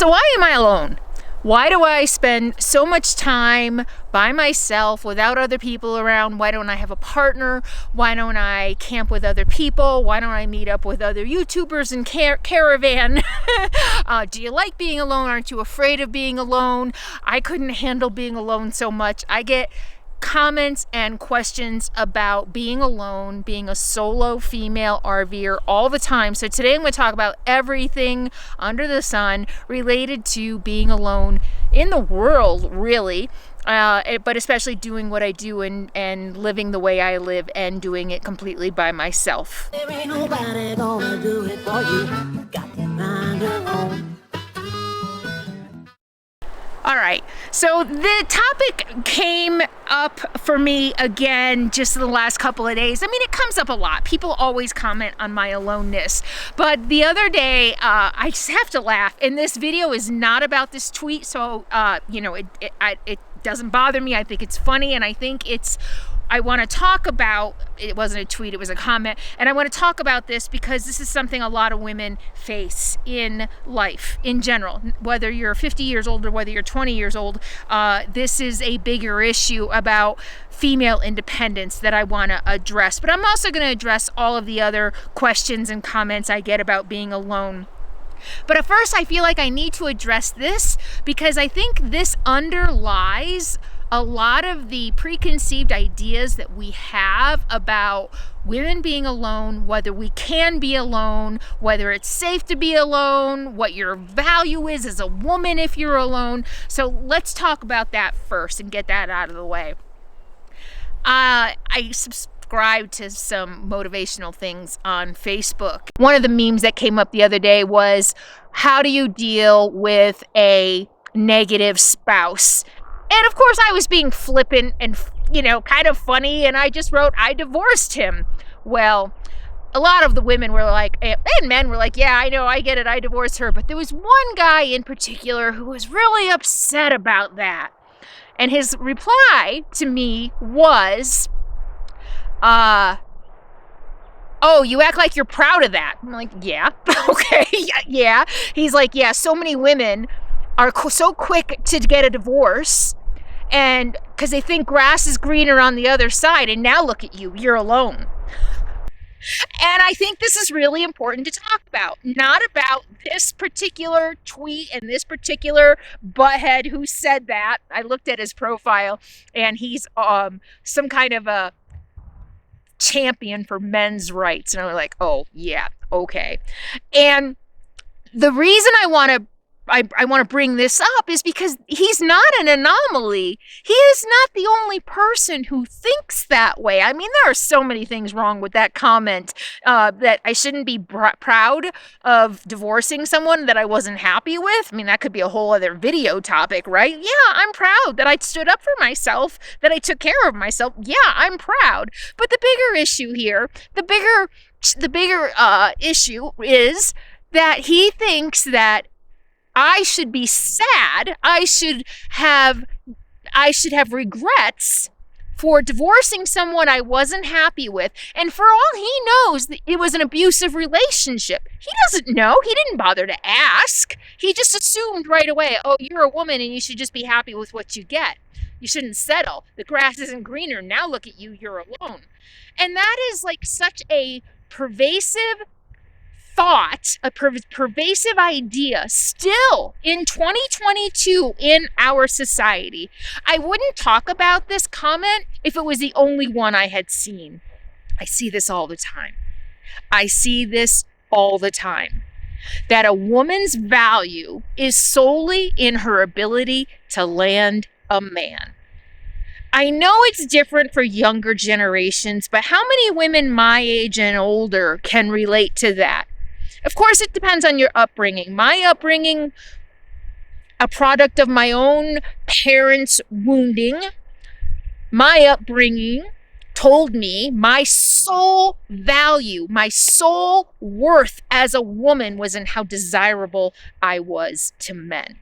So why am I alone? Why do I spend so much time by myself without other people around? Why don't I have a partner? Why don't I camp with other people? Why don't I meet up with other YouTubers and caravan? Do you like being alone? Aren't you afraid of being alone? I couldn't handle being alone so much. I get comments and questions about being alone, being a solo female RVer all the time. So today I'm going to talk about everything under the sun related to being alone in the world, really, but especially doing what I do and living the way I live and doing it completely by myself. There ain't nobody gonna do it for you. Got to mind your own. All right, so the topic came up for me again just in the last couple of days. I mean, it comes up a lot. People always comment on my aloneness. But the other day, I just have to laugh. And this video is not about this tweet, so, it doesn't bother me. I think it's funny, and I think I want to talk about, it wasn't a tweet, it was a comment, and I want to talk about this because this is something a lot of women face in life in general. Whether you're 50 years old or whether you're 20 years old, this is a bigger issue about female independence that I want to address. But I'm also going to address all of the other questions and comments I get about being alone. But at first, I feel like I need to address this because I think this underlies a lot of the preconceived ideas that we have about women being alone, whether we can be alone, whether it's safe to be alone, what your value is as a woman if you're alone. So let's talk about that first and get that out of the way. I subscribe to some motivational things on Facebook. One of the memes that came up the other day was, how do you deal with a negative spouse? And of course I was being flippant and, kind of funny, and I just wrote, I divorced him. Well, a lot of the women were like, and men were like, yeah, I know, I get it, I divorced her. But there was one guy in particular who was really upset about that. And his reply to me was, oh, you act like you're proud of that. I'm like, yeah, okay, yeah. He's like, yeah, so many women are so quick to get a divorce, and because they think grass is greener on the other side, and now look at you, you're alone. And I think this is really important to talk about, not about this particular tweet and this particular butthead who said that. I looked at his profile, and he's some kind of a champion for men's rights, and I'm like, oh yeah, okay. And the reason I want to bring this up is because he's not an anomaly. He is not the only person who thinks that way. I mean, there are so many things wrong with that comment, that I shouldn't be proud of divorcing someone that I wasn't happy with. I mean, that could be a whole other video topic, right? Yeah, I'm proud that I stood up for myself, that I took care of myself. Yeah, I'm proud. But the bigger issue here, the bigger issue is that he thinks that I should be sad. I should have regrets for divorcing someone I wasn't happy with. And for all he knows, it was an abusive relationship. He doesn't know. He didn't bother to ask. He just assumed right away, oh, you're a woman and you should just be happy with what you get. You shouldn't settle. The grass isn't greener. Now look at you, you're alone. And that is like such a pervasive thought, a pervasive idea still in 2022 in our society. I wouldn't talk about this comment if it was the only one I had seen. I see this all the time. That a woman's value is solely in her ability to land a man. I know it's different for younger generations, but how many women my age and older can relate to that? Of course, it depends on your upbringing. My upbringing, a product of my own parents' wounding, my upbringing told me my sole value, my sole worth as a woman was in how desirable I was to men.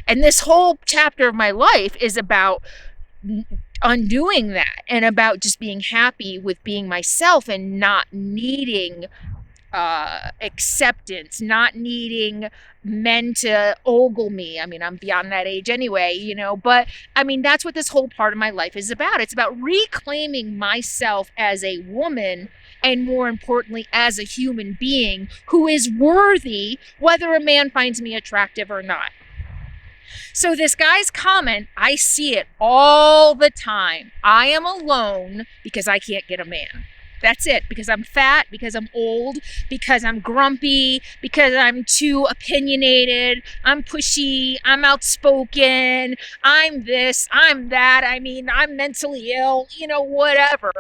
And this whole chapter of my life is about undoing that and about just being happy with being myself and not needing acceptance, not needing men to ogle me. I mean, I'm beyond that age anyway, you know, but I mean, that's what this whole part of my life is about. It's about reclaiming myself as a woman, and more importantly, as a human being who is worthy, whether a man finds me attractive or not. So this guy's comment, I see it all the time. I am alone because I can't get a man. That's it. Because I'm fat, because I'm old, because I'm grumpy, because I'm too opinionated, I'm pushy, I'm outspoken, I'm this, I'm that. I mean, I'm mentally ill, you know, whatever.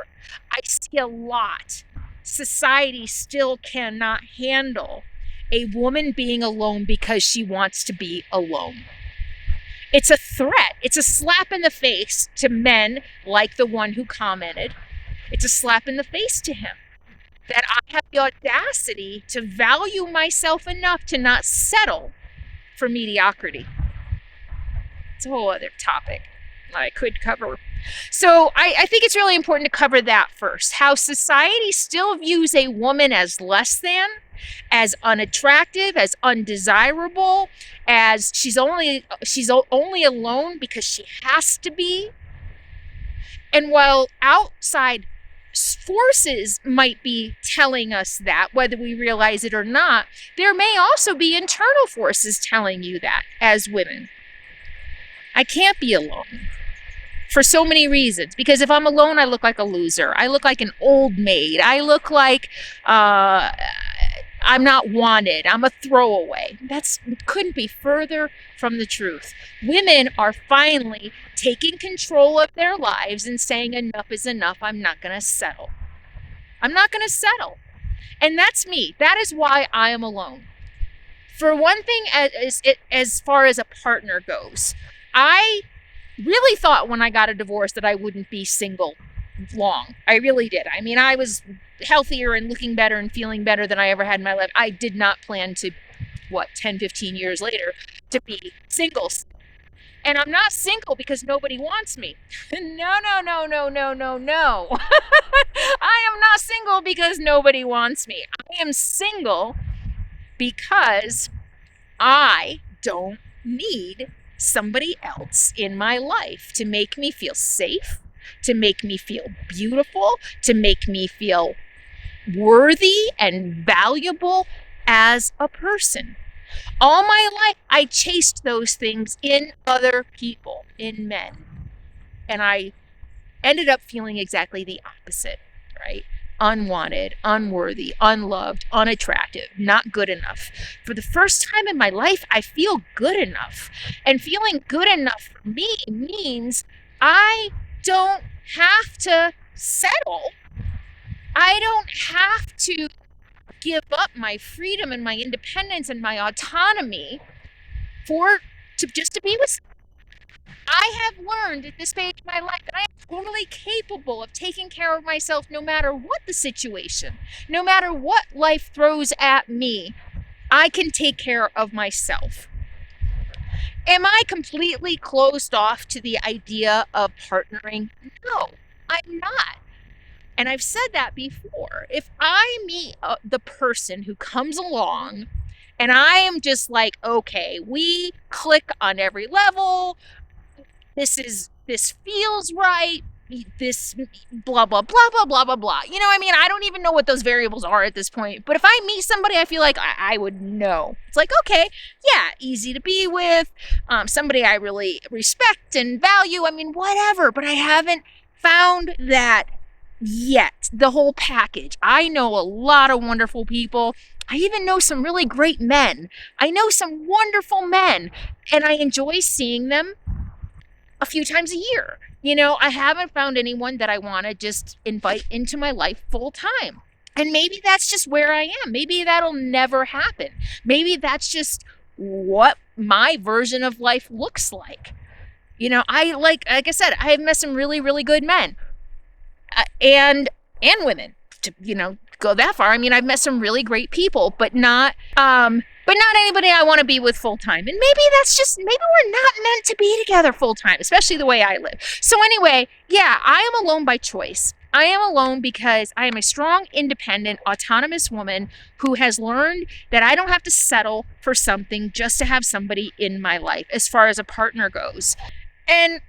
I see a lot. Society still cannot handle a woman being alone because she wants to be alone. It's a threat. It's a slap in the face to men like the one who commented. It's a slap in the face to him that I have the audacity to value myself enough to not settle for mediocrity. It's a whole other topic I could cover. So I think it's really important to cover that first. How society still views a woman as less than, as unattractive, as undesirable, as she's only alone because she has to be. And while outside forces might be telling us that, whether we realize it or not, there may also be internal forces telling you that as women. I can't be alone for so many reasons. Because if I'm alone, I look like a loser. I look like an old maid. I look like I'm not wanted. I'm a throwaway. That couldn't be further from the truth. Women are finally taking control of their lives and saying enough is enough. I'm not going to settle. I'm not going to settle. And that's me. That is why I am alone. For one thing, as far as a partner goes, I really thought when I got a divorce that I wouldn't be single long. I really did. I mean, I was healthier and looking better and feeling better than I ever had in my life. I did not plan to, 10, 15 years later, to be single. And I'm not single because nobody wants me. No. I am not single because nobody wants me. I am single because I don't need somebody else in my life to make me feel safe, to make me feel beautiful, to make me feel worthy and valuable as a person. All my life, I chased those things in other people, in men. And I ended up feeling exactly the opposite, right? Unwanted, unworthy, unloved, unattractive, not good enough. For the first time in my life, I feel good enough. And feeling good enough for me means I don't have to settle. I don't have to give up my freedom and my independence and my autonomy just to be with someone. I have learned at this stage of my life that I am totally capable of taking care of myself no matter what the situation, no matter what life throws at me. I can take care of myself. Am I completely closed off to the idea of partnering? No, I'm not. And I've said that before. If I meet the person who comes along and I am just like, okay, we click on every level, this feels right, this blah, blah, blah, blah, blah, blah, blah. You know, I mean, I don't even know what those variables are at this point. But if I meet somebody, I feel like I would know. It's like, okay, yeah, easy to be with, somebody I really respect and value. I mean, whatever. But I haven't found that yet, the whole package. I know a lot of wonderful people. I even know some really great men. I know some wonderful men, and I enjoy seeing them a few times a year. You know, I haven't found anyone that I want to just invite into my life full time. And maybe that's just where I am. Maybe that'll never happen. Maybe that's just what my version of life looks like. You know, like I said, I have met some really, really good men and women, to, you know, go that far. I mean, I've met some really great people, but not anybody I want to be with full time. And maybe we're not meant to be together full time, especially the way I live. So anyway, yeah, I am alone by choice. I am alone because I am a strong, independent, autonomous woman who has learned that I don't have to settle for something just to have somebody in my life as far as a partner goes. And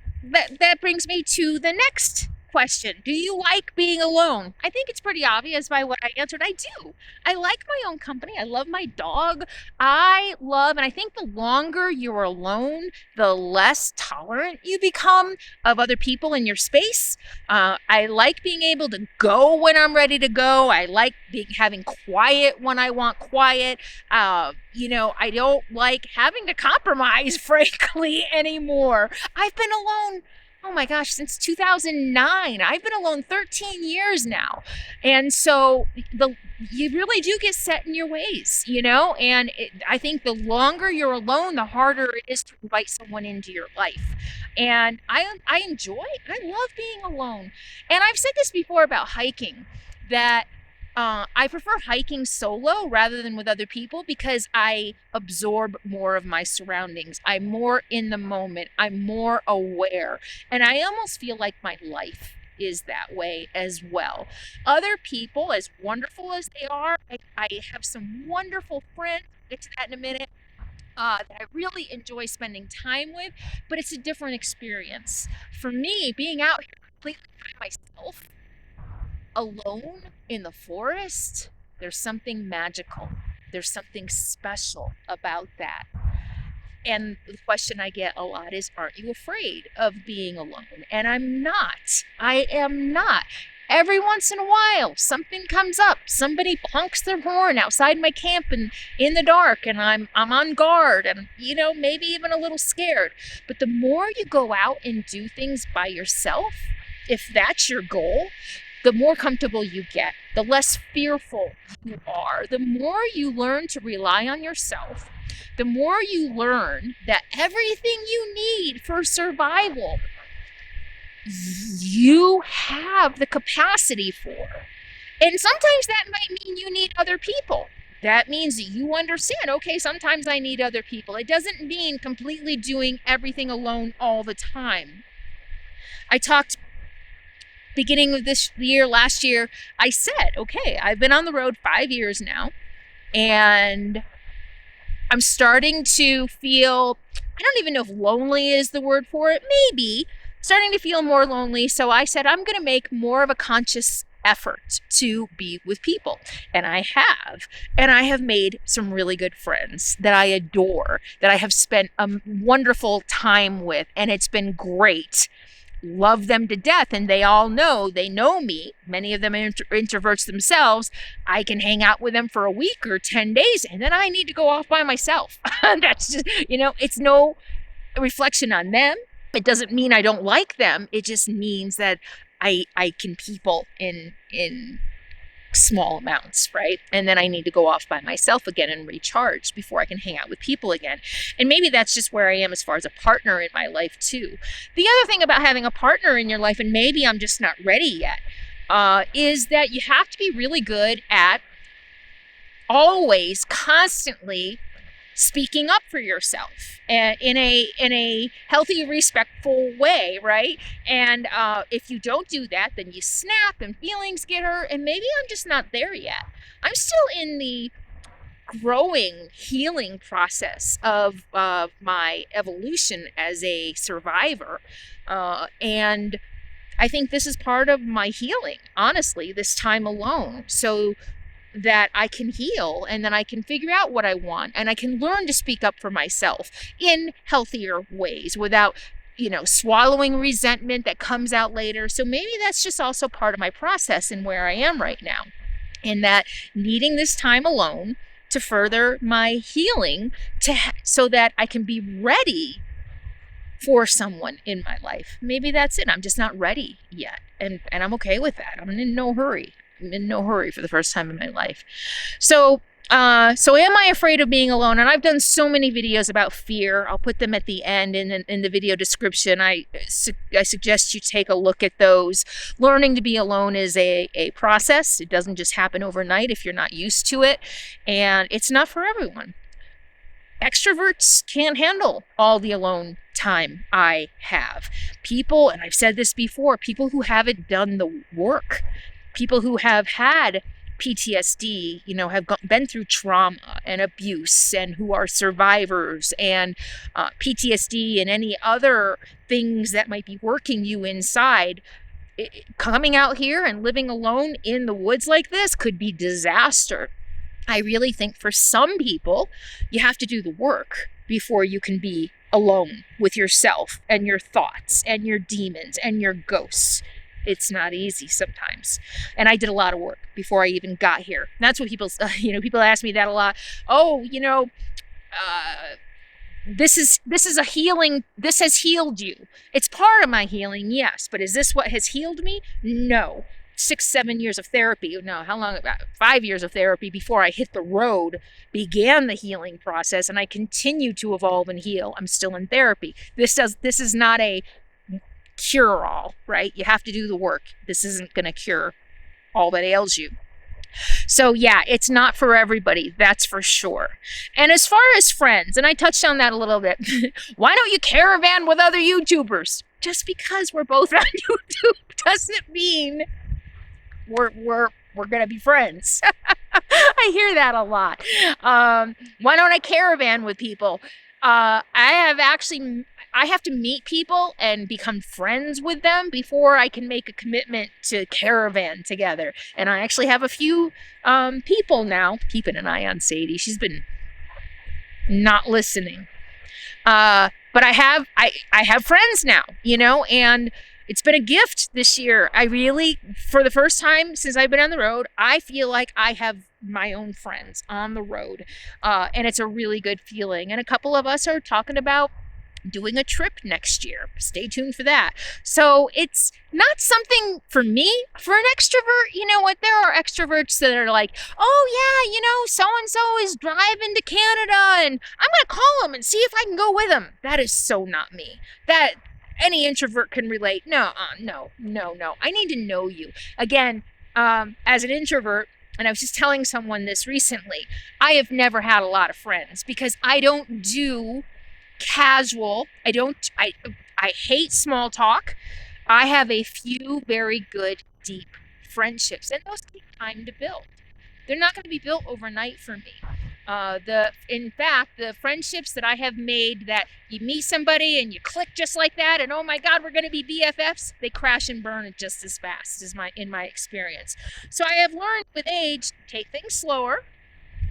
that brings me to the next question. Do you like being alone? I think it's pretty obvious by what I answered. I do. I like my own company. I love my dog. And I think the longer you're alone, the less tolerant you become of other people in your space. I like being able to go when I'm ready to go. I like having quiet when I want quiet. I don't like having to compromise, frankly, anymore. I've been alone, oh my gosh, since 2009. I've been alone 13 years now. And so you really do get set in your ways, and I think the longer you're alone, the harder it is to invite someone into your life. And I love being alone. And I've said this before about hiking, that I prefer hiking solo rather than with other people because I absorb more of my surroundings. I'm more in the moment. I'm more aware. And I almost feel like my life is that way as well. Other people, as wonderful as they are, I have some wonderful friends. I'll get to that in a minute. That I really enjoy spending time with, but it's a different experience. For me, being out here completely by myself, alone in the forest, there's something magical. There's something special about that. And the question I get a lot is, aren't you afraid of being alone? And I'm not. I am not. Every once in a while, something comes up. Somebody honks their horn outside my camp and in the dark, and I'm on guard and, maybe even a little scared. But the more you go out and do things by yourself, if that's your goal, the more comfortable you get, the less fearful you are, the more you learn to rely on yourself, the more you learn that everything you need for survival, you have the capacity for. And sometimes that might mean you need other people. That means that you understand, okay, sometimes I need other people. It doesn't mean completely doing everything alone all the time. I talked beginning of this year, last year, I said, okay, I've been on the road 5 years now, and I'm starting to feel, I don't even know if lonely is the word for it, maybe, starting to feel more lonely. So I said, I'm going to make more of a conscious effort to be with people. And I have. And I have made some really good friends that I adore, that I have spent a wonderful time with, and it's been great. Love them to death, and they know me. Many of them are introverts themselves. I can hang out with them for a week or 10 days, and then I need to go off by myself. That's just, it's no reflection on them. It doesn't mean I don't like them. It just means that I can people in small amounts, right? And then I need to go off by myself again and recharge before I can hang out with people again. And maybe that's just where I am as far as a partner in my life too. The other thing about having a partner in your life, and maybe I'm just not ready yet, is that you have to be really good at always constantly speaking up for yourself in a healthy, respectful way, right? And if you don't do that, then you snap and feelings get hurt, and maybe I'm just not there yet. I'm still in the growing, healing process of my evolution as a survivor, and I think this is part of my healing, honestly, this time alone. So that I can heal, and then I can figure out what I want, and I can learn to speak up for myself in healthier ways without, swallowing resentment that comes out later. So maybe that's just also part of my process and where I am right now, in that needing this time alone to further my healing so that I can be ready for someone in my life. Maybe that's it. I'm just not ready yet, and I'm okay with that. I'm in no hurry. I'm in no hurry for the first time in my life. So am I afraid of being alone? And I've done so many videos about fear. I'll put them at the end in the video description. I suggest you take a look at those. Learning to be alone is a process. It doesn't just happen overnight if you're not used to it. And it's not for everyone. Extroverts can't handle all the alone time I have. People, and I've said this before, people who haven't done the work, people who have had PTSD, have been through trauma and abuse, and who are survivors, and PTSD and any other things that might be working you inside. Coming out here and living alone in the woods like this could be disaster. I really think for some people, you have to do the work before you can be alone with yourself and your thoughts and your demons and your ghosts. It's not easy sometimes. And I did a lot of work before I even got here. And that's what people ask me that a lot. Oh, this is a healing. This has healed you. It's part of my healing, yes. But is this what has healed me? No. 6-7 years of therapy. No, how long? About 5 years of therapy before I hit the road began the healing process, and I continue to evolve and heal. I'm still in therapy. This is not a cure-all, right? You have to do the work. This isn't going to cure all that ails you. So yeah, it's not for everybody, that's for sure. And as far as friends, and I touched on that a little bit, why don't you caravan with other YouTubers? Just because we're both on YouTube doesn't mean we're gonna be friends. I hear that a lot. Why don't I caravan with people? I have to meet people and become friends with them before I can make a commitment to caravan together. And I actually have a few people now keeping an eye on Sadie. She's been not listening. But I have friends now, and it's been a gift this year. I really, for the first time since I've been on the road, I feel like I have my own friends on the road. And it's a really good feeling. And a couple of us are talking about doing a trip next year. Stay tuned for that. So it's not something for me. For an extrovert, you know what? There are extroverts that are like, oh yeah, so-and-so is driving to Canada and I'm going to call him and see if I can go with him. That is so not me. That any introvert can relate. No. I need to know you. Again, as an introvert, and I was just telling someone this recently, I have never had a lot of friends because I don't do casual. I hate small talk. I have a few very good, deep friendships, and those take time to build. They're not going to be built overnight for me. In fact, the friendships that I have made, that you meet somebody and you click just like that, and oh my God, we're going to be BFFs, they crash and burn just as fast in my experience. So I have learned with age, take things slower.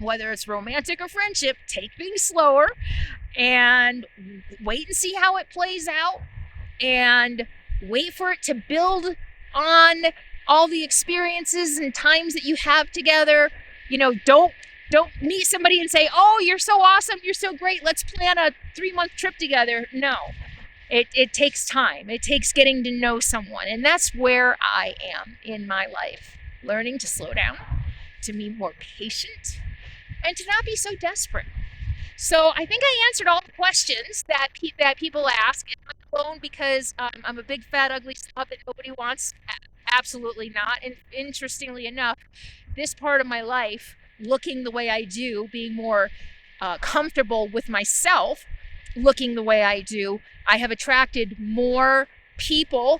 Whether it's romantic or friendship, take things slower and wait and see how it plays out, and wait for it to build on all the experiences and times that you have together. Don't meet somebody and say, oh, you're so awesome, you're so great, let's plan a 3-month trip together. No, it takes time. It takes getting to know someone. And that's where I am in my life, learning to slow down, to be more patient, and to not be so desperate. So I think I answered all the questions that people ask. Am I alone because I'm a big, fat, ugly slob that nobody wants? Absolutely not. And interestingly enough, this part of my life, looking the way I do, being more comfortable with myself, looking the way I do, I have attracted more people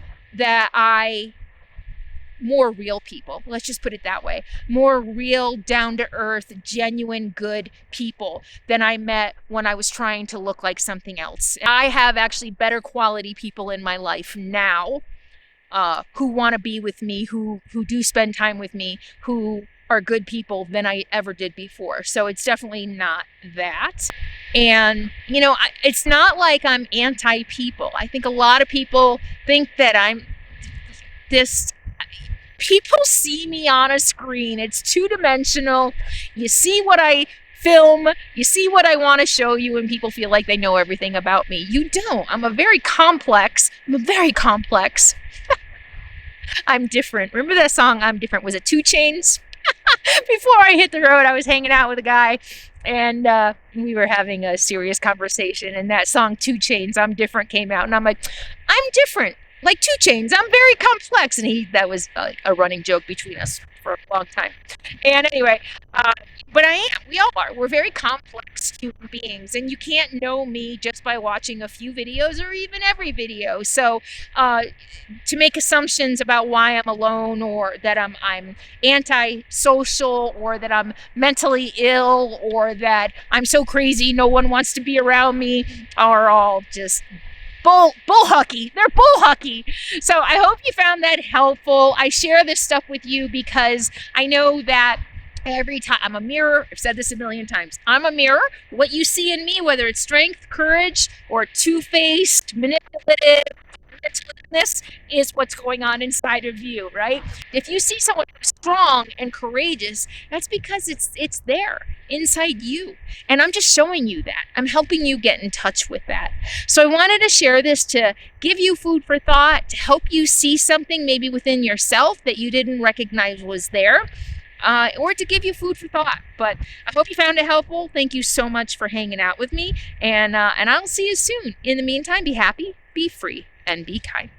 more real people, let's just put it that way, more real, down-to-earth, genuine, good people than I met when I was trying to look like something else. I have actually better quality people in my life now who want to be with me, who do spend time with me, who are good people than I ever did before. So it's definitely not that. And, it's not like I'm anti-people. I think a lot of people think that I'm this. People see me on a screen. It's two-dimensional. You see what I film. You see what I want to show you, and people feel like they know everything about me. You don't. I'm very complex. I'm different. Remember that song, I'm Different? Was it 2 Chainz? Before I hit the road, I was hanging out with a guy, and we were having a serious conversation, and that song 2 Chainz, I'm Different, came out, and I'm like, I'm different. Like 2 Chainz, I'm very complex. And that was a running joke between us for a long time. And anyway, But I am. We all are. We're very complex human beings, and you can't know me just by watching a few videos or even every video. So to make assumptions about why I'm alone, or that I'm antisocial, or that I'm mentally ill, or that I'm so crazy no one wants to be around me, are all just bull hockey. They're bull hockey. So I hope you found that helpful. I share this stuff with you because I know that every time I'm a mirror. I've said this a million times. I'm a mirror. What you see in me, whether it's strength, courage, or two-faced, manipulative, this is what's going on inside of you, right? If you see someone strong and courageous, that's because it's there inside you. And I'm just showing you that. I'm helping you get in touch with that. So I wanted to share this to give you food for thought, to help you see something maybe within yourself that you didn't recognize was there. Or to give you food for thought. But I hope you found it helpful. Thank you so much for hanging out with me, and I'll see you soon. In the meantime, be happy, be free, and be kind.